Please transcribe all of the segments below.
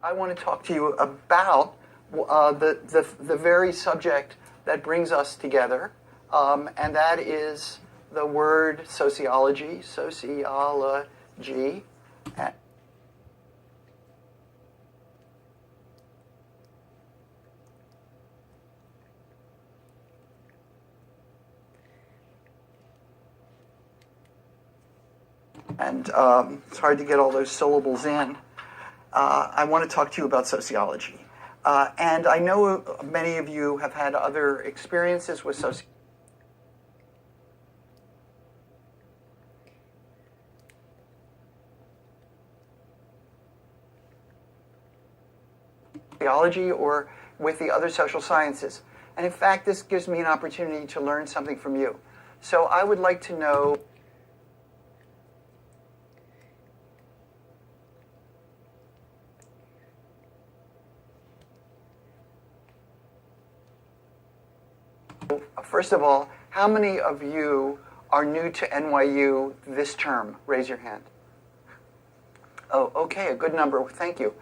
I want to talk to you about the very subject that brings us together, and that is the word sociology, sociology. And it's hard to get all those syllables in. I want to talk to you about sociology. And I know many of you have had other experiences with sociology or with the other social sciences. And in fact, this gives me an opportunity to learn something from you. So I would like to know first of all, how many of you are new to NYU this term? Raise your hand. Oh, okay, a good number. Thank you.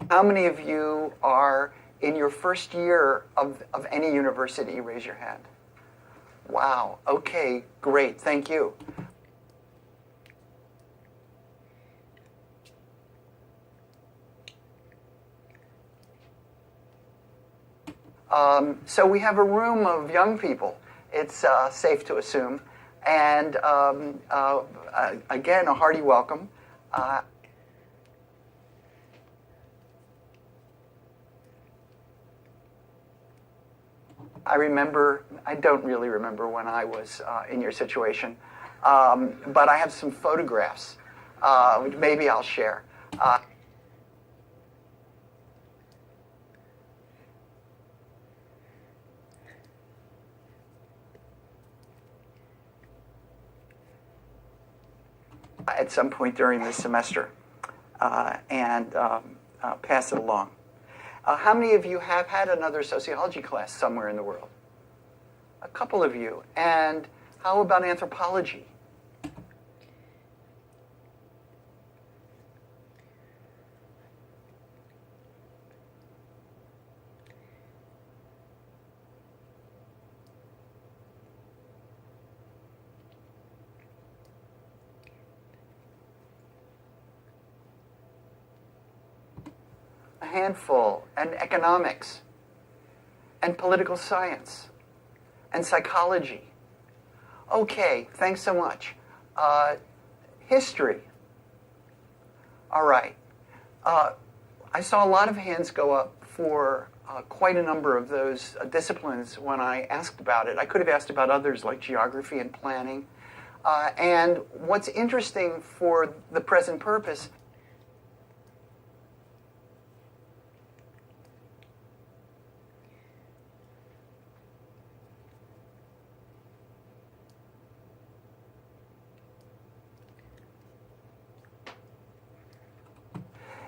How many of you are in your first year of any university? Raise your hand. Wow. Okay, great. Thank you. So we have a room of young people, it's safe to assume. And again, a hearty welcome. I don't really remember when I was in your situation, but I have some photographs, which maybe I'll share. At some point during this semester, and pass it along. How many of you have had another sociology class somewhere in the world? A couple of you. And how about anthropology? A handful. And economics. And political science. And psychology. Okay, thanks so much. History. All right. I saw a lot of hands go up for quite a number of those disciplines when I asked about it. I could have asked about others like geography and planning. And what's interesting for the present purpose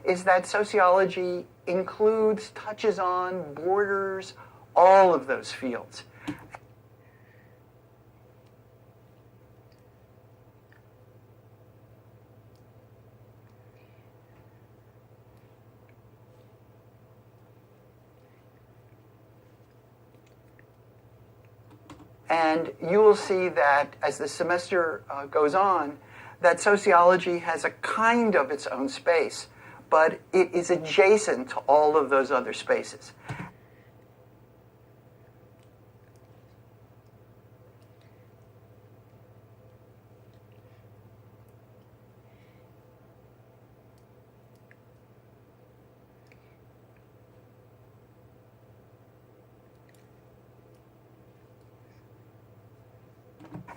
is that sociology includes, touches on, borders, all of those fields. And you will see that as the semester goes on, that sociology has a kind of its own space, but it is adjacent to all of those other spaces.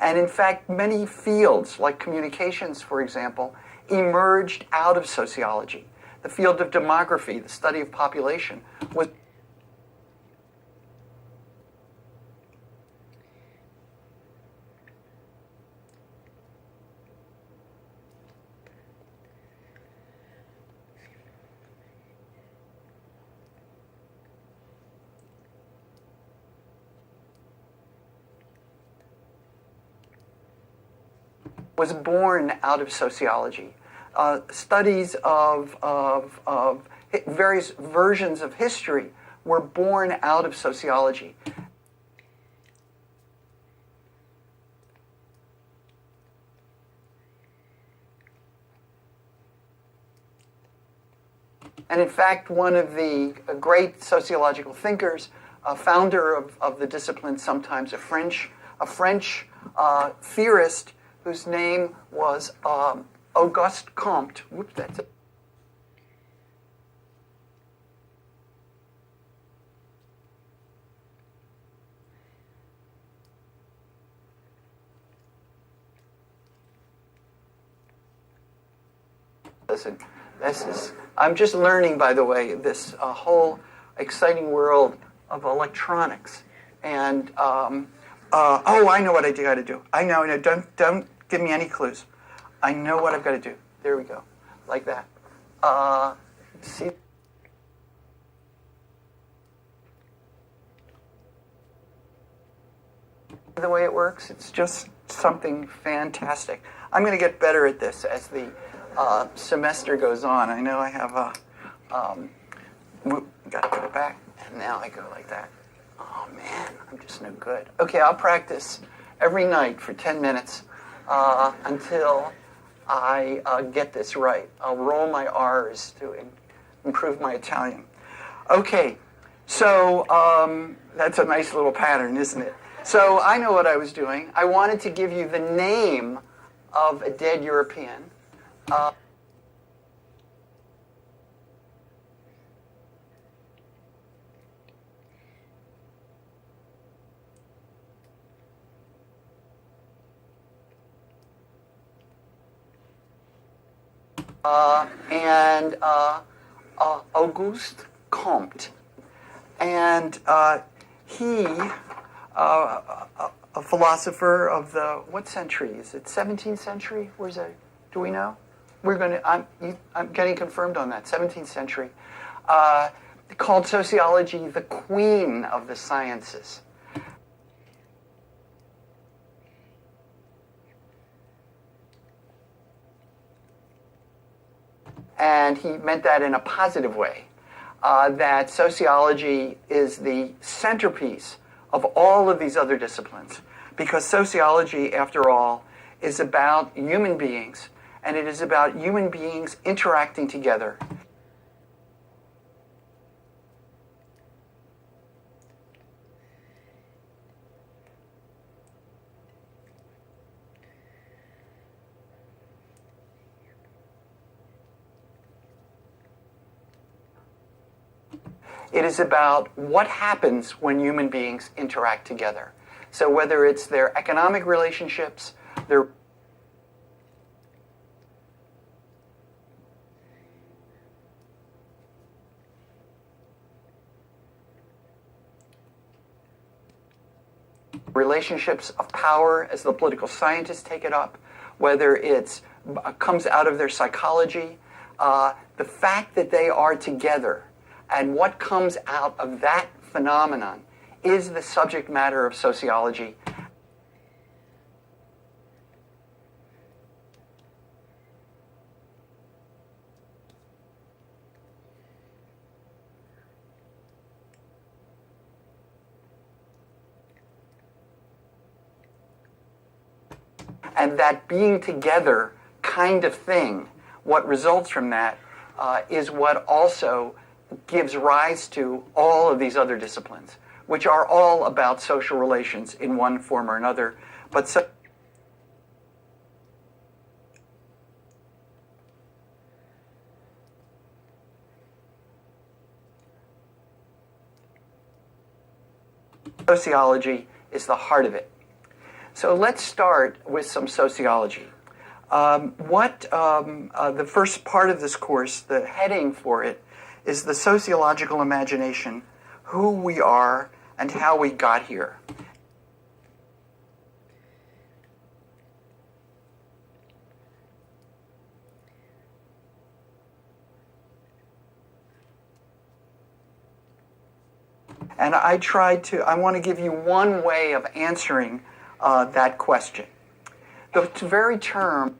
And in fact, many fields, like communications, for example, emerged out of sociology. The field of demography, the study of population, was was born out of sociology. Studies of various versions of history were born out of sociology. And in fact, one of the great sociological thinkers, founder of the discipline, sometimes a French theorist whose name was Auguste Comte. Whoops, that's it. Listen, I'm just learning, by the way, this whole exciting world of electronics. And, oh, I know what I got to do. I know, don't give me any clues. I know what I've got to do. There we go, like that. See? The way it works, it's just something fantastic. I'm going to get better at this as the semester goes on. I know I have got to put it back, and now I go like that. Oh man, I'm just no good. Okay, I'll practice every night for 10 minutes until I get this right. I'll roll my R's to improve my Italian. Okay, so that's a nice little pattern, isn't it? So I know what I was doing. I wanted to give you the name of a dead European. Auguste Comte. And he, a philosopher of the, what century? Is it 17th century? Where's that? Do we know? I'm getting confirmed on that, 17th century. Called sociology the queen of the sciences. And he meant that in a positive way, that sociology is the centerpiece of all of these other disciplines. Because sociology, after all, is about human beings, and it is about human beings interacting together. It is about what happens when human beings interact together. So whether it's their economic relationships, their relationships of power as the political scientists take it up, whether it comes out of their psychology, the fact that they are together and what comes out of that phenomenon is the subject matter of sociology. And that being together kind of thing, what results from that is what also gives rise to all of these other disciplines, which are all about social relations in one form or another. But sociology is the heart of it. So let's start with some sociology. The first part of this course, the heading for it, is the sociological imagination, who we are and how we got here. And I want to give you one way of answering that question. the very term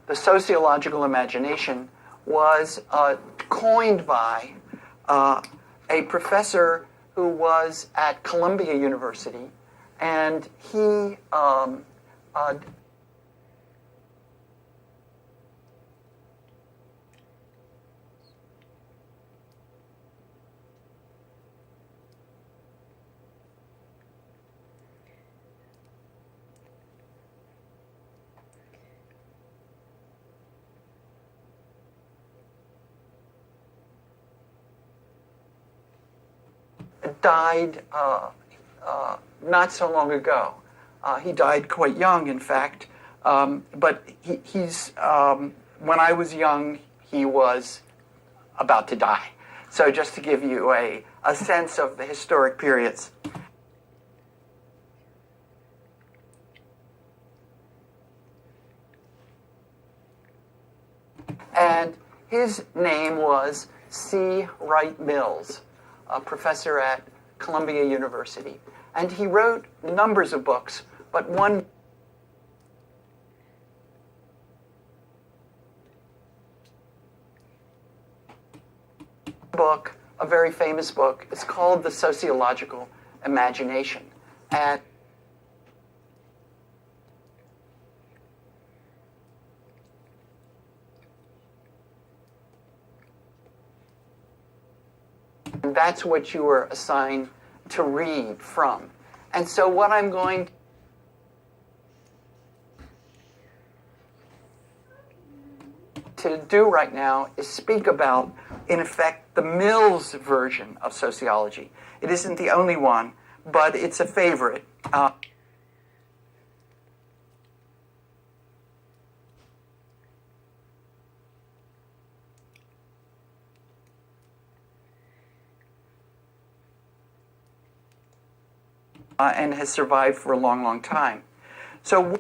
the sociological imagination was coined by a professor who was at Columbia University, and he died not so long ago. He died quite young, in fact, but he's when I was young, he was about to die. So just to give you a sense of the historic periods. And his name was C. Wright Mills, a professor at Columbia University. And he wrote numbers of books, but one book, a very famous book, is called The Sociological Imagination. And that's what you were assigned to read from. And so what I'm going to do right now is speak about, in effect, the Mills version of sociology. It isn't the only one, but it's a favorite. And has survived for a long, long time. So